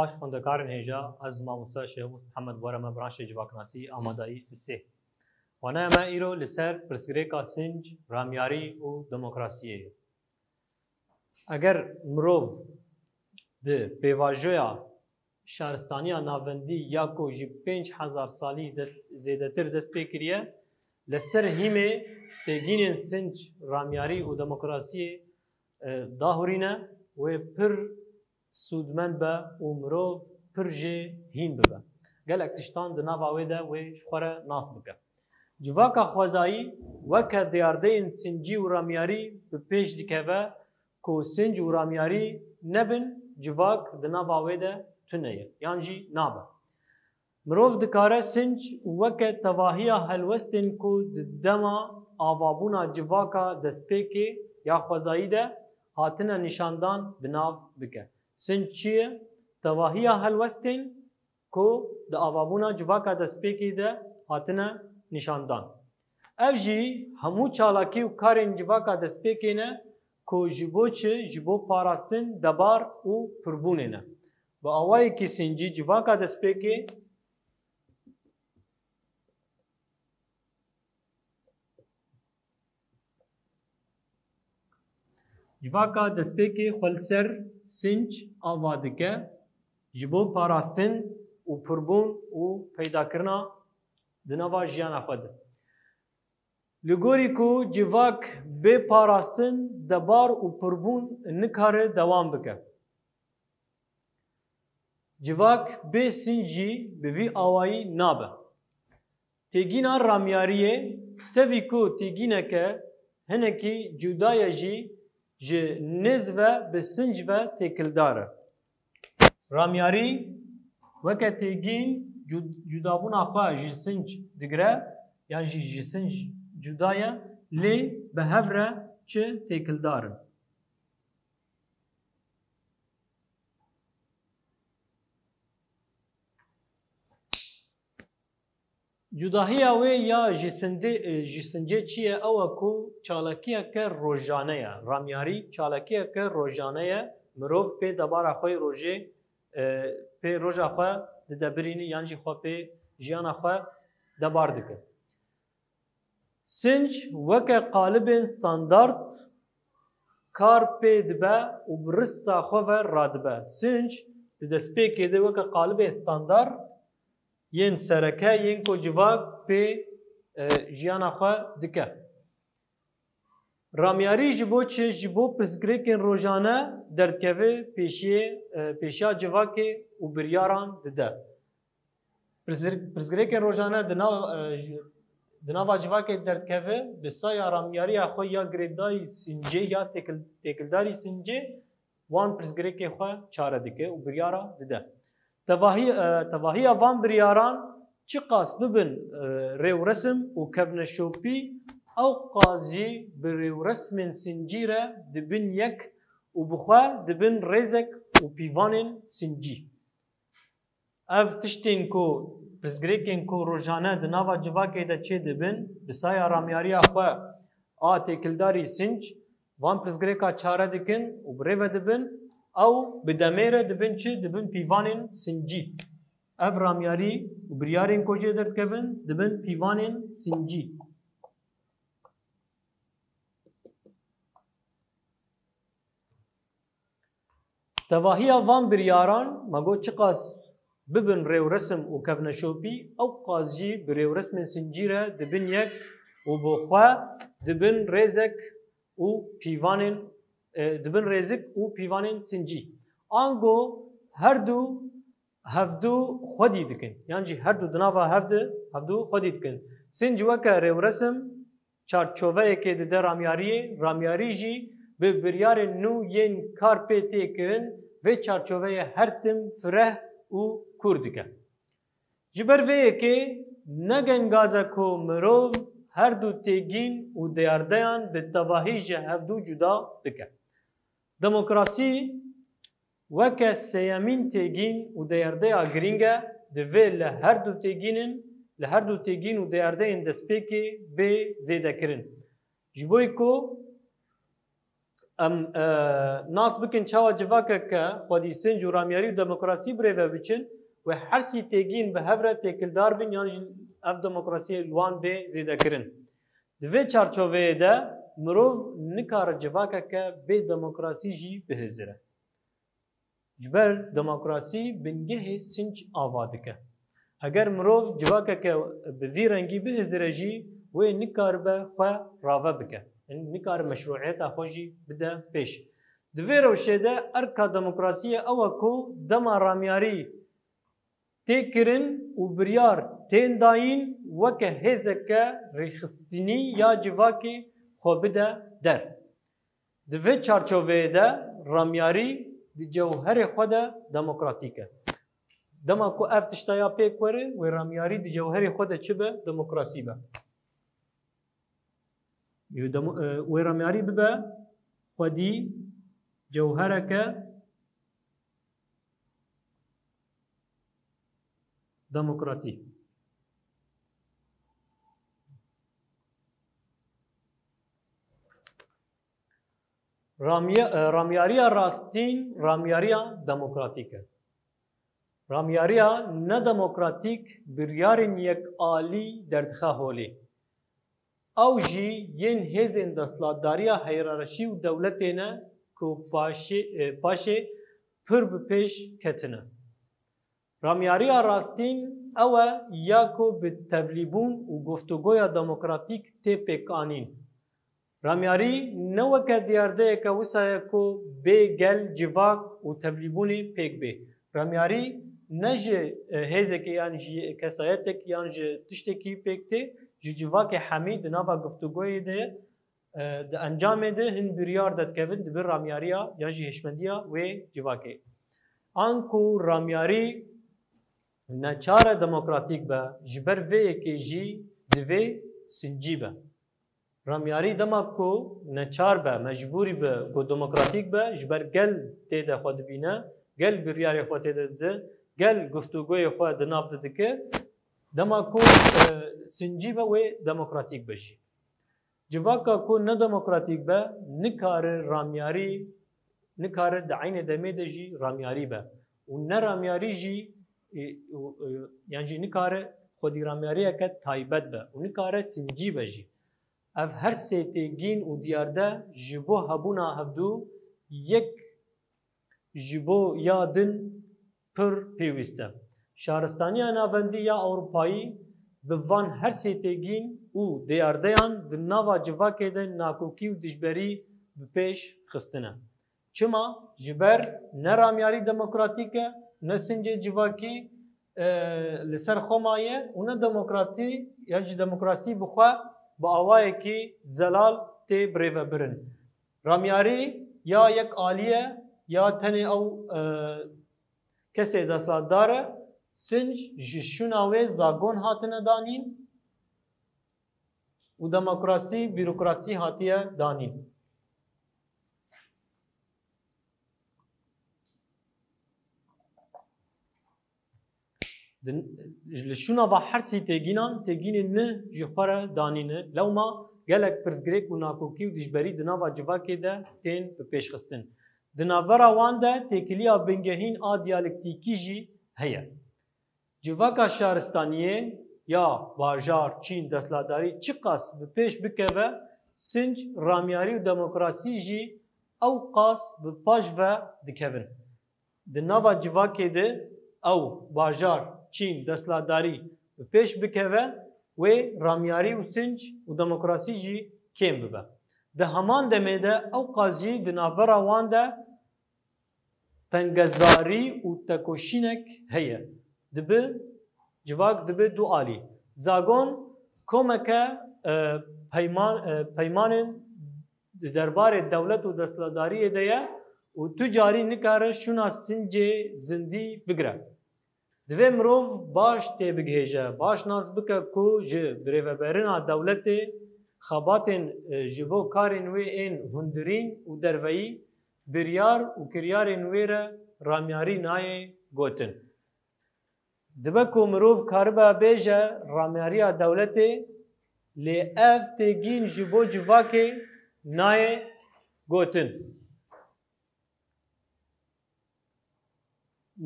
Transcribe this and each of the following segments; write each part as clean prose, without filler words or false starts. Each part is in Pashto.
باش خوندکارن هیجا از ماموستا شیخ محمد بارم برانش جواکناسی آمادایی سیسه وانا اما ایرو لسر پرسگریکا سنج رامیاری و دموکراسیه اگر مروف ده پیواجویا شهرستانیا ناوندی یا کو جی 5000 سالی زیده تر دست پیکریه لسر هیمه تگینن سنج رامیاری و دموکراسی داهورینه و پر سودمند به و مروف پر جه هین ببه گلک تشتان دناواوی ده و شخوره ناس بکه جواکا خوازایی وکه دیارده این سنجی و رامیاری به پیش دیکه کو سنج و رامیاری نبن جواک دناواوی ده تنه یعنی جی نابه مروف دکاره سنج وکه تواهی هلوستن کو دما آوابونا جواکا دسپیکی یا خوازایی ده هاتنه نشاندان بناو بکه سنج چیه؟ تواهی هلوستن کو ده آوابونا جواکا دسپیکی ده هاتنه نشاندان اف جی همو چالاکی و کارین جواکا دسپیکی نه کو جبو چه جبو پاراستن دبار و پربونه نه با آوائی که سنجی جواکا دسپیکی جواکا دسپیکی خلسر سنج آوادکه جبو پاراستن و پربون و پیدا کرنا دنوا جیانا خود لگوری کو جواک به پاراستن دبار و پربون نکاره دوام بکه جواک به سنجی به وی آوایی نابه تیگینا رامیاریه تاوی کو تیگینه که هنکی جدای جی جه نز و به سنج و تکلداره رامیاری وکه تیگین جدابون آخواه جه سنج دگره یعنی جه سنج جدایه لی به هفره چه تکلداره جداهی اوی یا جسنجه چیه او کو چالاکیه که روزانه یا رامیاری چالاکیه که روزانه یا مروف پی دبار اخوی روزه پی روز اخوی دبرینی یعنی جی خواه پی جیان اخوی دبار دکه سنج وکه قالب استاندارد کار پی دبه و برست اخوی را دبه سنج دست پی که ده وکه قالب استاندارد ین سرکه ین کو جواک پی جیانا خواه دکه رامیاری جبو چه جبو پرزگریکن روزانه دردکوه پیشیا جواک و بریاران دده پرزگریکن روزانه دناوا جواک دردکوه بسای رامیاری اخواه یا گریدای سنجه یا تکلداری سنجه وان پرزگریکن خواه چاره دکه و بریارا دده تواهی وان بریاران چی قاس ببن ریو رسم و کفن شوپی او قاضی بریو رسم سنجیره دبن یک و بخواه دبن ریزک و پیوان سنجی اف تشتین کو پرزگریکن کو روزانه دناوا جواکه ده چه دبن بسای رامیاری اخواه تکلداری سنج وان پرزگریکا چاره دکن و بریو دبن او بدمره دبن چه دبن پیوانین سنجی اف رامیاری و بریارین کجه درد کبن دبن پیوانین سنجی تواهی وان بریاران مگو چه قاس ببن ریو رسم و کفنشوپی او قاضی بریو رسم سنجی را دبن یک و بخواه دبن ریزک و پیوانین دبن رزق و پیوانین سنجی آنگو هر دو هفدو خودی دکن یعنی هر دو دناوا هفدو خودی دکن سنج وکه ریو رسم چارچوبه که ده رامیاری جی به بریار نو ین کار پیتی کرن و چارچوبه هر تم فره و کردکه جبر وی که نگن گازه کو مروف هر دو تیگین و دیاردیان به تواهی جه هفدو جدا دکه دموکراسی وکه سیامین تیگین و دیارده آگرینگه دوی لهر دو تیگین و دیارده این دسپیکی به زیده کرن جبوی کو ام ناس بکن چاوا جواکه که خودی سنج و رامیاری و دموکراسی بریوه بچن و هر سی تیگین به هفره تکلدار بین یعنی اف دموکراسی لوان به زیده کرن. دوی چارچوه ده مروف نکار جواکه که به دموکراسی جی بهزره. جبر دموکراسی بنگه سنج آواده که. اگر مروف جواکه که به وی رنگی بهزره جی و نکار به خواه راوه بکه. نکار مشروعیت خوشی بده پیش. دوی روشه ده ارکا دموکراسی اوه کو دما رامیاری تکرن و بریار تین داین وکه هزکه ریخستینی یا جواکی خو بده در. دوی چارچوه ده رامیاری دی جوهر خود دموکراتیکه. دما کو افتشتایا پیک وره و رامیاری دی جوهر خود چه به دموکراسی به. و رامیاری ببه خودی جوهرکه دموکراتی. رامیاریا راستین رامیاریا دموکراتیکه. رامیاریا نه دموکراتیک بریارین یک عالی دردخواه هولی. او جی ین هزین دستلاتداریا هیرارشی و دولتینه که پاشه پر بپیش کتنه. رامیاریا راستین اوه یا که به تبلیبون و گفتگوی دموکراتیک تپکانین. رامیاری نوکه دیارده که وسایه که به گل جواک و تبلیبونی پیک به. رامیاری نجه هزه که یعنی کسایتک یعنی تشتکی پیکته جواک حمید نوا گفتگوی ده انجام ده هن بریار داد کهون دبر رامیاریا یا جی هشمندیا و جواکی. آنکو رامیاری نچار دموکراتیک با جبر وی که جی دوی سنجی با. رامیاری دما کو نچار با مجبوری با کو دموکراتیک با جبر گل تیده خود بینه گل بریاری خود تیده ده گل گفتگوی خود نافت ده که دما کو سنجی با و دموکراتیک بشی. جواکا کو نه دموکراتیک با نکار رامیاری نکار دعین دمی دجی رامیاری با و نه رامیاری جی یعنی جی نکار خودی رامیاری که تایبت با و نکار سنجی بجی. اف هر سیتگین و دیارده جبو هبونا هفدو یک جبو یادن پر پیوسته. شهرستانی ناوندی یا اروپایی به وان هر سیتگین و دیاردهان به نوا جواکه ده ناکوکی و دشبری به پیش خستنه. چما جبر نه رامیاری دموکراتیکه نه سنج جواکی لسر خمایه و نه دموکراتی یا دموکراسی بخواه با آوائه که زلال تی بریوه برن. رامیاری یا یک آلیه یا تنی او کسی دستات داره سنج جشوناوی زاگون هاتنه دانین و دموکراسی بیروکراسی هاتیه دانین. لشونا و هر سی تگینان تگین نه جخوره دانینه لو ما گلک پرزگریک و ناکوکی و دجبری دنا و جواکی ده تین به پیش خستن. دناورا وان ده تکلیا بنگهین آ دیالکتیکی جی هیا. جواکا شهرستانیه یا باجار چین دستلاداری چی قاس به پیش بکوه سنج رامیاری و دموکراسی جی او قاس به پاش و دکوین. دنا و جواکی ده او باجار چین دستلاداری به پیش بکوه و رامیاری و سنج و دموکراسی جی کم ببه. ده همان دمه ده او قاضی ده ناورا وان ده تنگزاری و تکوشینک هیه. دبه جواک دبه دو آلی. زاگون کمکه پیمان دربار دولت و دستلاداری ده و تجاری نکاره شونا سنج زندی بگره. دوی مروف باش تی بگهیجه باش ناز بکه کو جه بریوه برنا دولت خباتن جبو کارین وی این هندرین و دروی بریار و کریارین وی را رامیاری نای گوتن. دبه کو مروف کاربا بیجه رامیاری دولت لی اف تگین جبو جواکه نای گوتن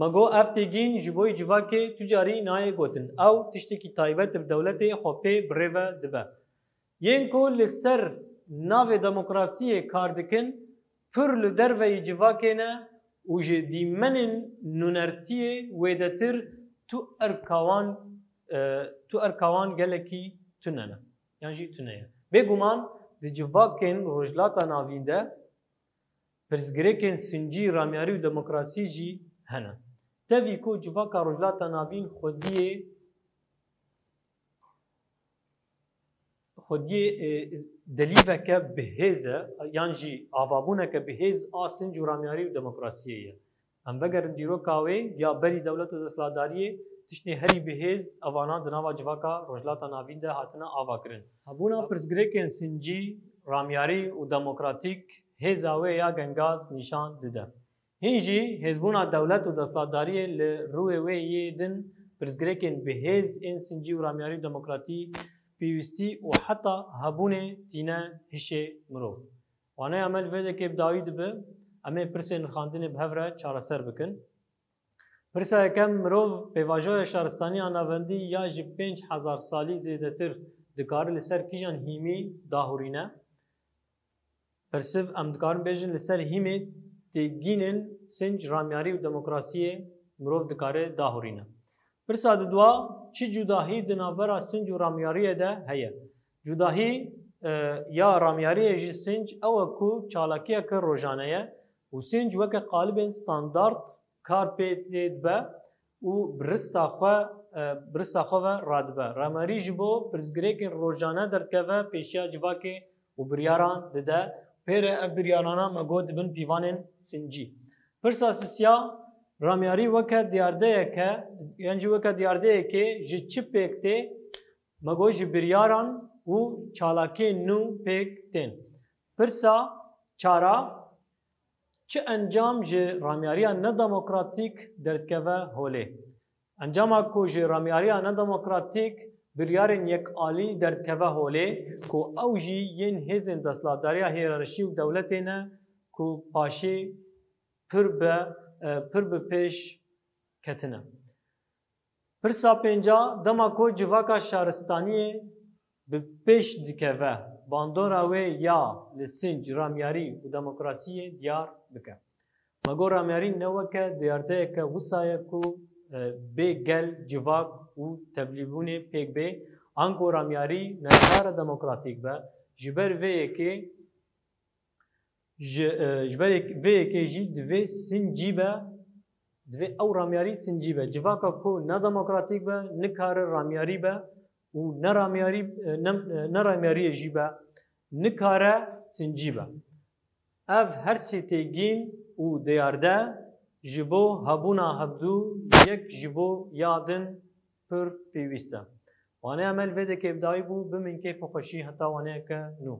مگو افتگین جبوی جواکه تجاری نای گوتن او تشتکی تایبت بدولت خوبه بریوه دبه ین کو لسر ناو دموکراسی کار دکن پر لدروی جواکه نه و جدی منن نونرتیه ویدتر تو ارکوان گلکی تننه یعنی جی تنه بگومان دی جواکن رجلاتا ناوینده پرزگریکن سنجی رامیاری و دموکراسی جی هنه تاوی کو جواکا رجلاتا ناوین خودیه دلیوه که بهیزه یعنی جی آوابونه که بهیز آسنج و رامیاری و دموکراسیه ام بگرن دیرو کاوه یا بری دولت و دستلاداریه تشنی هری بهیز اوانا دناوا جواکا رجلاتا ناوین ده هاتنا آوا کرن هبونا پرزگریکن سنجی رامیاری و دموکراتیک هیزاوه یا گنگاز نشان دده هنجی هزبونا دولت و دستلاداریه لروه وی دن پرزگریکن بهیز این سنجی و رامیاری و دموکراتی پیوستی و حتی هبونه تینه هشه مرو وانه عمل ویده که بداوی دبه اما پرسه نخاندن بهوره چاره سر بکن پرسه اکم مرو پیواجوی شهرستانی آناوندی یا جی 5000 سالی زیده تر دکاره لسر کیجان هیمی داهورینه پرسه ام دکارن بیجن لسر هیمی تیگینن سنج رامیاری و دموکراسی مرو دکاره داهورینه پرسه دوا چی جداهی دنابرا سنج و رامیاریه ده هیه جداهی یا رامیاریه جی سنج او کو چالاکیه که روژانه و سنج وکه قالبین ستاندارد کار پیتید به و برستا خواه راد به رامیاری جبو پرزگریکن روژانه دردکوه پیشیا جواکه و بریاران ده پیره بریارانا مگود بن پیوانن سنجی پرسا سسیا رامیاری وکه دیارده که یعنی وکه دیارده که جی چی پیکته مگو جی بریاران و چالاکی نو پیکتین پرسا چارا چه انجام جی رامیاری نه دموکراتیک دردکوه هوله انجام کو جی رامیاری نه دموکراتیک بریارن یک عالی دردکوه هوله کو او جی ین هزن دستلاداری هیرارشی و دولتینه کو پاشی پر به پیش کتنه پرسا پنجا دما کو جواکا شهرستانی به پیش دکوه باندورا و یا لسنج رامیاری و دموکراسی دیار بکه مگو رامیاری نوکه دیارده که وسایه کو به گل جواک و تبلیبونه پیک به آنکو رامیاری نظار دموکراتیک به جبر ویه که جی دوی سنجی به دوی او رامیاری سنجی به جواکا کو نه دموکراتیک به نه کار رامیاری به و نه رامیاری جی به نه کار سنجی به اف هر سی تیگین و دیارده جبو هبونا هبدو یک جبو یادن پر پیوسته وانه عمل ویده که ابدایی بو بمین که فخوشی حتی وانه که نو